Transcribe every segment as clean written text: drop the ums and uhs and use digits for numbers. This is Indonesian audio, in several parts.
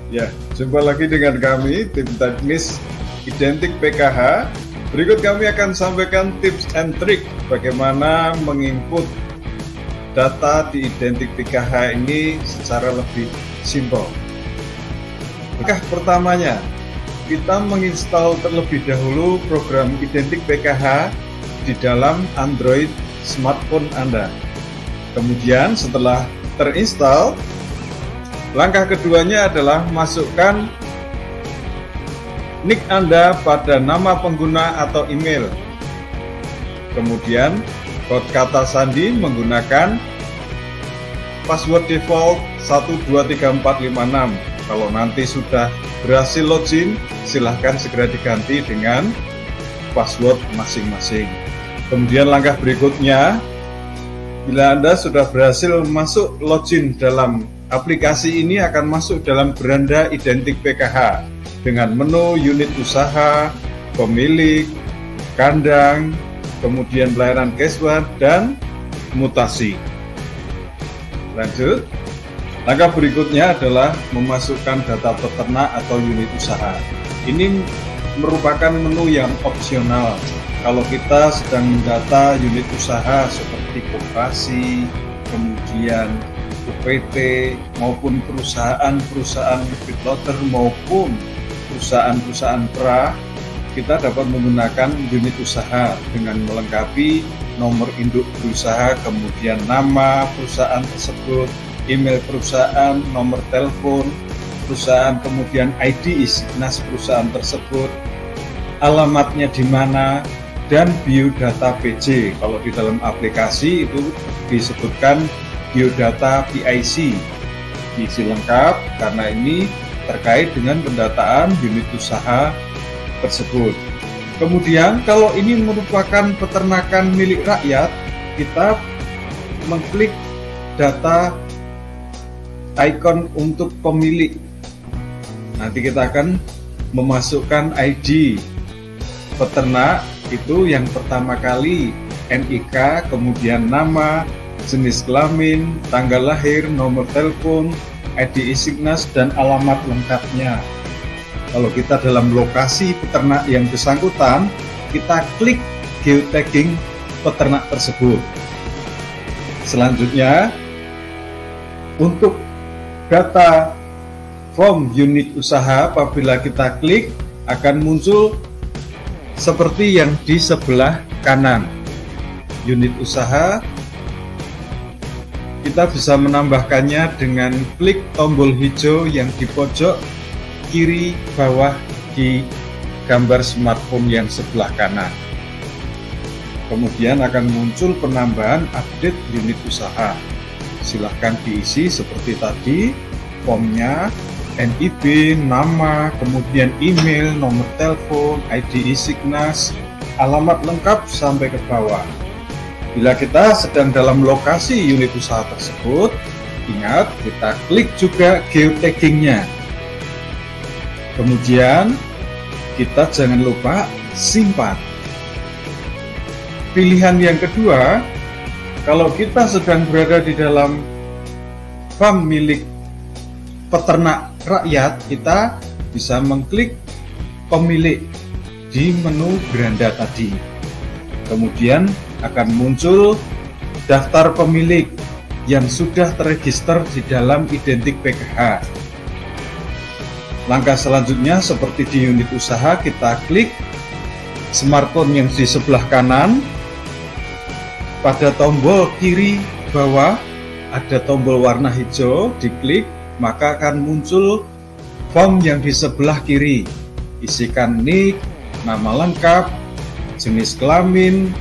Ya, jumpa lagi dengan kami, tim teknis Identik PKH. Berikut kami akan sampaikan tips and trik bagaimana menginput data di Identik PKH ini secara lebih simpel. Langkah pertamanya, kita menginstal terlebih dahulu program Identik PKH di dalam Android smartphone Anda. Kemudian setelah terinstall, langkah keduanya adalah masukkan nick Anda pada nama pengguna atau email. Kemudian kode kata sandi menggunakan password default 123456. Kalau nanti sudah berhasil login, silahkan segera diganti dengan password masing-masing. Kemudian langkah berikutnya, bila Anda sudah berhasil masuk login dalam aplikasi ini, akan masuk dalam beranda Identik PKH dengan menu unit usaha, pemilik, kandang, kemudian pelayanan cashword, dan mutasi. Lanjut, langkah berikutnya adalah memasukkan data peternak atau unit usaha. Ini merupakan menu yang opsional. Kalau kita sedang mendata unit usaha seperti koperasi, kemudian UPT, maupun perusahaan-perusahaan feedlotter maupun perusahaan-perusahaan pra, kita dapat menggunakan unit usaha dengan melengkapi nomor induk berusaha, kemudian nama perusahaan tersebut, email perusahaan, nomor telepon perusahaan, kemudian ID ISIGNAS perusahaan tersebut, alamatnya di mana, dan biodata PJ. Kalau di dalam aplikasi itu disebutkan biodata PIC, diisi lengkap karena ini terkait dengan pendataan unit usaha tersebut. Kemudian kalau ini merupakan peternakan milik rakyat, kita mengklik data icon untuk pemilik. Nanti kita akan memasukkan ID peternak, itu yang pertama kali NIK, kemudian nama, jenis kelamin, tanggal lahir, nomor telepon, ID ISIGNAS, dan alamat lengkapnya. Kalau kita dalam lokasi peternak yang bersangkutan, kita klik geotagging peternak tersebut. Selanjutnya, untuk data form unit usaha, apabila kita klik akan muncul seperti yang di sebelah kanan. Unit usaha kita bisa menambahkannya dengan klik tombol hijau yang di pojok kiri bawah di gambar smartphone yang sebelah kanan. Kemudian akan muncul penambahan update unit usaha. Silahkan diisi seperti tadi, formnya, NIB, nama, kemudian email, nomor telepon, ID ISIGNAS, alamat lengkap sampai ke bawah. Bila kita sedang dalam lokasi unit usaha tersebut, ingat kita klik juga geotaggingnya. Kemudian kita jangan lupa simpan. Pilihan yang kedua, kalau kita sedang berada di dalam farm milik peternak rakyat, kita bisa mengklik pemilik di menu beranda tadi. Kemudian akan muncul daftar pemilik yang sudah terregister di dalam Identik PKH. Langkah selanjutnya seperti di unit usaha, kita klik smartphone yang di sebelah kanan. Pada tombol kiri bawah ada tombol warna hijau, diklik maka akan muncul form yang di sebelah kiri. Isikan nick, nama lengkap, jenis kelamin,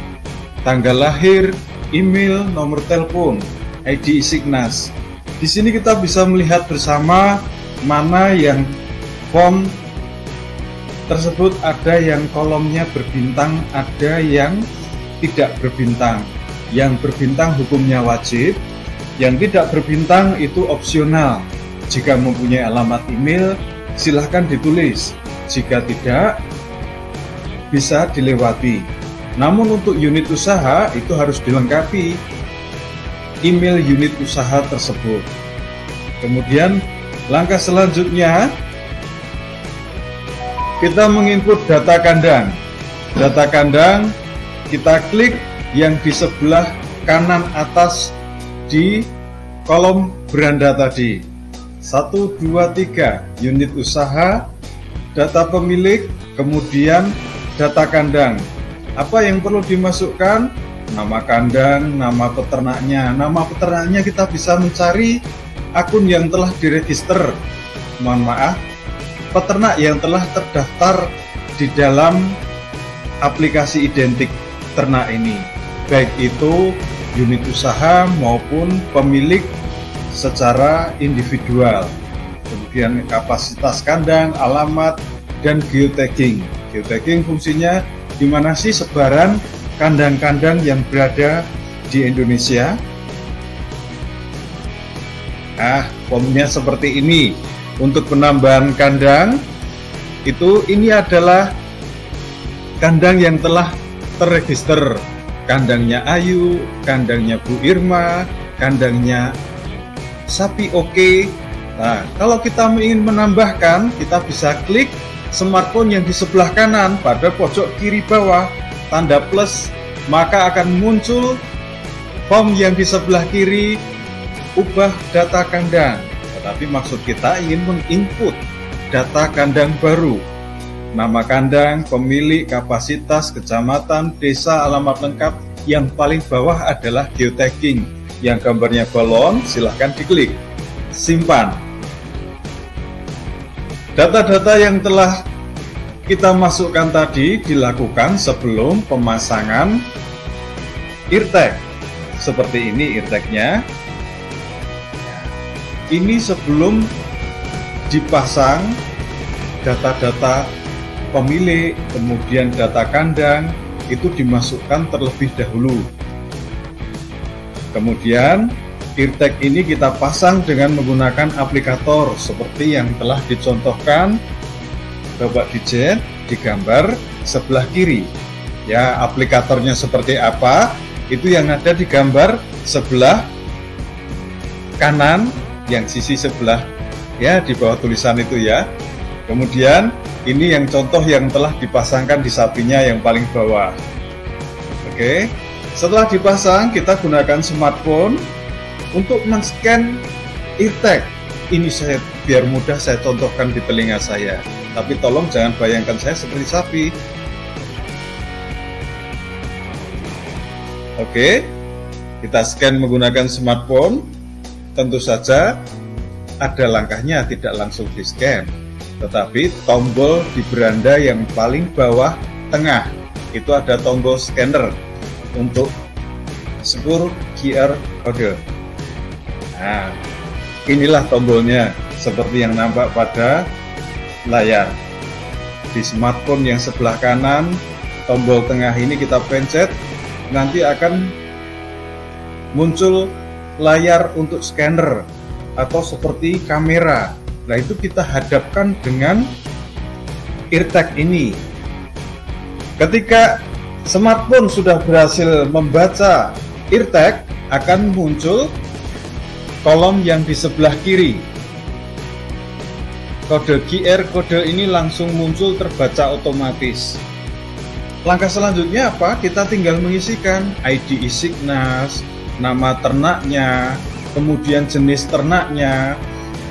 tanggal lahir, email, nomor telepon, ID ISIGNAS. Di sini kita bisa melihat bersama mana yang form tersebut ada yang kolomnya berbintang, ada yang tidak berbintang. Yang berbintang hukumnya wajib, yang tidak berbintang itu opsional. Jika mempunyai alamat email, silahkan ditulis. Jika tidak, bisa dilewati. Namun untuk unit usaha itu harus dilengkapi email unit usaha tersebut. Kemudian Langkah selanjutnya, kita menginput data kandang. Data kandang, kita klik yang di sebelah kanan atas di kolom beranda tadi. 1, 2, 3, unit usaha, data pemilik, kemudian data kandang. Apa yang perlu dimasukkan? Nama kandang, nama peternaknya. Nama peternaknya kita bisa mencari akun yang telah diregister. Mohon maaf, peternak yang telah terdaftar di dalam aplikasi identik ternak ini, baik itu unit usaha maupun pemilik secara individual. Kemudian kapasitas kandang, alamat, dan geotagging. Geotagging fungsinya di mana sih sebaran kandang-kandang yang berada di Indonesia. Nah, formnya seperti ini. Untuk penambahan kandang, ini adalah kandang yang telah terregister. Kandangnya Ayu, kandangnya Bu Irma, kandangnya Sapi Oke. Nah, kalau kita ingin menambahkan, kita bisa klik smartphone yang di sebelah kanan pada pojok kiri bawah, tanda plus, maka akan muncul form yang di sebelah kiri, ubah data kandang. Tetapi maksud kita ingin menginput data kandang baru, nama kandang, pemilik, kapasitas, kecamatan, desa, alamat lengkap. Yang paling bawah adalah geotagging, yang gambarnya balon. Silahkan diklik, simpan. Data-data yang telah kita masukkan tadi dilakukan sebelum pemasangan eartag. Seperti ini eartagnya. Ini sebelum dipasang data-data pemilik, kemudian data kandang, itu dimasukkan terlebih dahulu. Kemudian eartag ini kita pasang dengan menggunakan aplikator seperti yang telah dicontohkan Bapak Dijen di gambar sebelah kiri. Ya, aplikatornya seperti apa? Itu yang ada di gambar sebelah kanan, yang sisi sebelah ya di bawah tulisan itu ya. Kemudian ini yang contoh yang telah dipasangkan di sapinya yang paling bawah. Oke. Setelah dipasang, kita gunakan smartphone untuk men-scan eartag. Ini saya biar mudah saya contohkan di telinga saya. Tapi tolong jangan bayangkan saya seperti sapi. Oke, kita scan menggunakan smartphone. Tentu saja ada langkahnya, tidak langsung di scan. Tetapi tombol di beranda yang paling bawah tengah, itu ada tombol scanner untuk scan QR code. Nah, inilah tombolnya seperti yang nampak pada layar. Di smartphone yang sebelah kanan, tombol tengah ini kita pencet, nanti akan muncul layar untuk scanner atau seperti kamera. Nah, itu kita hadapkan dengan eartag ini. Ketika smartphone sudah berhasil membaca eartag, akan muncul kolom yang di sebelah kiri. Kode QR kode ini langsung muncul terbaca otomatis. Langkah selanjutnya apa? Kita tinggal mengisikan ID Isignas, nama ternaknya, kemudian jenis ternaknya,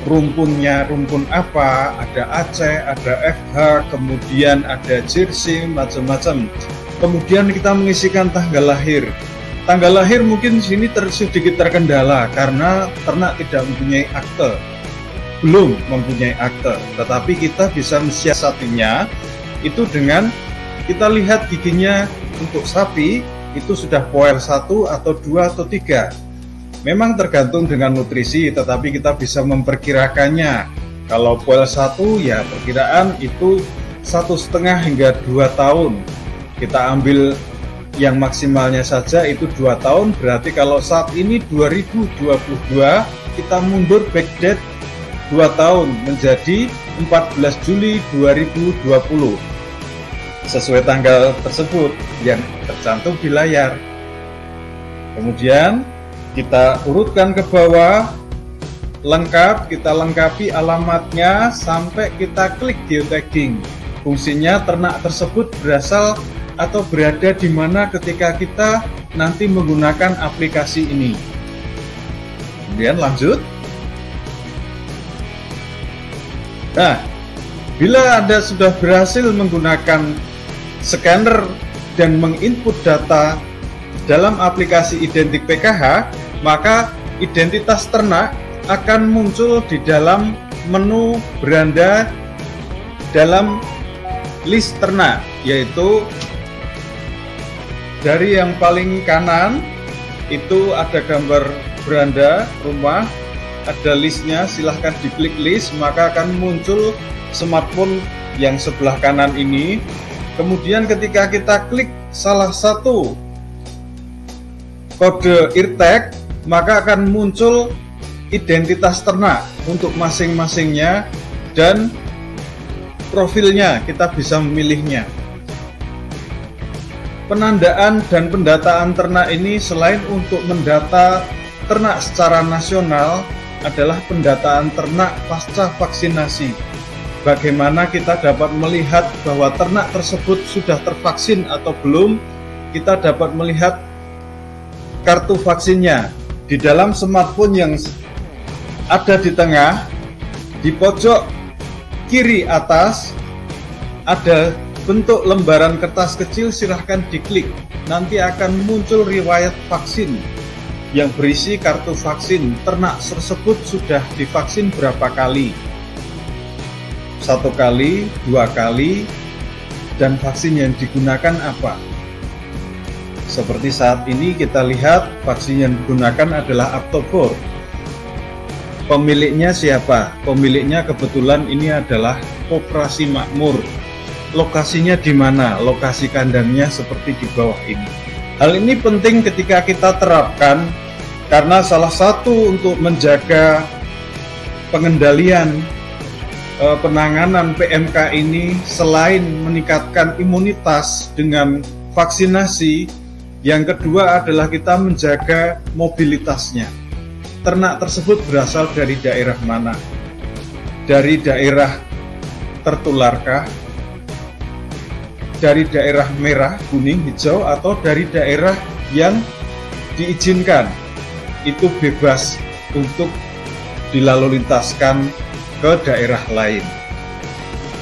rumpunnya, rumpun apa, ada Aceh, ada FH, kemudian ada jersey, macam-macam. Kemudian kita mengisikan tanggal lahir. Tanggal lahir mungkin sini sedikit terkendala karena ternak tidak mempunyai akte. Belum mempunyai akte, tetapi kita bisa mensiasatinya itu dengan kita lihat giginya. Untuk sapi itu sudah poel 1 atau 2 atau 3. Memang tergantung dengan nutrisi, tetapi kita bisa memperkirakannya. Kalau poel 1 ya perkiraan itu 1,5 hingga 2 tahun. Kita ambil yang maksimalnya saja itu 2 tahun, berarti kalau saat ini 2022 kita mundur backdate 2 tahun menjadi 14 Juli 2020 sesuai tanggal tersebut yang tercantum di layar. Kemudian kita urutkan ke bawah lengkap, kita lengkapi alamatnya sampai kita klik geotagging. Fungsinya ternak tersebut berasal atau berada di mana ketika kita nanti menggunakan aplikasi ini. Kemudian lanjut. Nah, bila Anda sudah berhasil menggunakan scanner dan menginput data dalam aplikasi Identik PKH, maka identitas ternak akan muncul di dalam menu beranda dalam list ternak, yaitu dari yang paling kanan itu ada gambar beranda rumah, ada listnya, silahkan diklik list, maka akan muncul smartphone yang sebelah kanan ini. Kemudian ketika kita klik salah satu kode eartag, maka akan muncul identitas ternak untuk masing-masingnya dan profilnya, kita bisa memilihnya. Penandaan dan pendataan ternak ini selain untuk mendata ternak secara nasional adalah pendataan ternak pasca vaksinasi. Bagaimana kita dapat melihat bahwa ternak tersebut sudah tervaksin atau belum? Kita dapat melihat kartu vaksinnya di dalam smartphone yang ada di tengah, di pojok kiri atas ada bentuk lembaran kertas kecil, silahkan diklik. Nanti akan muncul riwayat vaksin yang berisi kartu vaksin. Ternak tersebut sudah divaksin berapa kali? 1 kali, 2 kali, dan vaksin yang digunakan apa? Seperti saat ini kita lihat vaksin yang digunakan adalah Aptovor. Pemiliknya siapa? Pemiliknya kebetulan ini adalah Koperasi Makmur. Lokasinya di mana? Lokasi kandangnya seperti di bawah ini. Hal ini penting ketika kita terapkan karena salah satu untuk menjaga pengendalian penanganan PMK ini selain meningkatkan imunitas dengan vaksinasi, yang kedua adalah kita menjaga mobilitasnya. Ternak tersebut berasal dari daerah mana? Dari daerah tertularkah? Dari daerah merah, kuning, hijau, atau dari daerah yang diizinkan? Itu bebas untuk dilalu lintaskan ke daerah lain.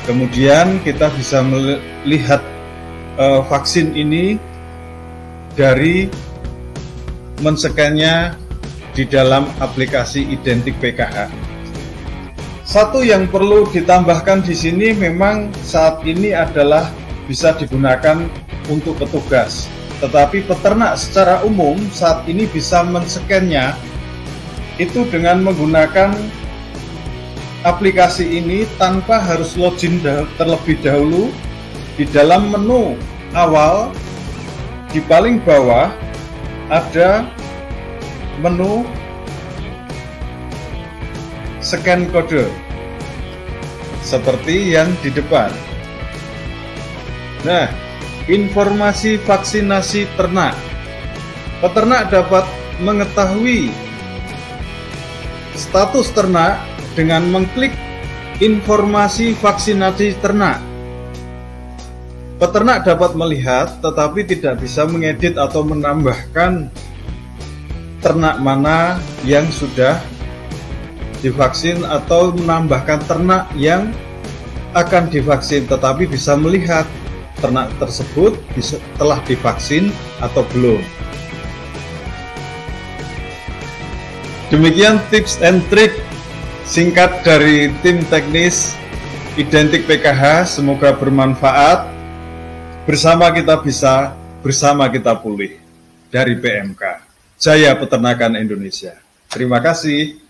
Kemudian kita bisa melihat vaksin ini dari men-scan-nya di dalam aplikasi Identik PKH. Satu yang perlu ditambahkan di sini memang saat ini adalah bisa digunakan untuk petugas, tetapi peternak secara umum saat ini bisa men-scan-nya itu dengan menggunakan aplikasi ini tanpa harus login terlebih dahulu. Di dalam menu awal di paling bawah ada menu scan kode seperti yang di depan. Nah, informasi vaksinasi ternak. Peternak dapat mengetahui status ternak dengan mengklik informasi vaksinasi ternak. Peternak dapat melihat tetapi tidak bisa mengedit atau menambahkan ternak mana yang sudah divaksin atau menambahkan ternak yang akan divaksin, tetapi bisa melihat ternak tersebut telah divaksin atau belum. Demikian tips and trik singkat dari tim teknis Identik PKH, semoga bermanfaat. Bersama kita bisa, bersama kita pulih. Dari PMK, Jaya Peternakan Indonesia. Terima kasih.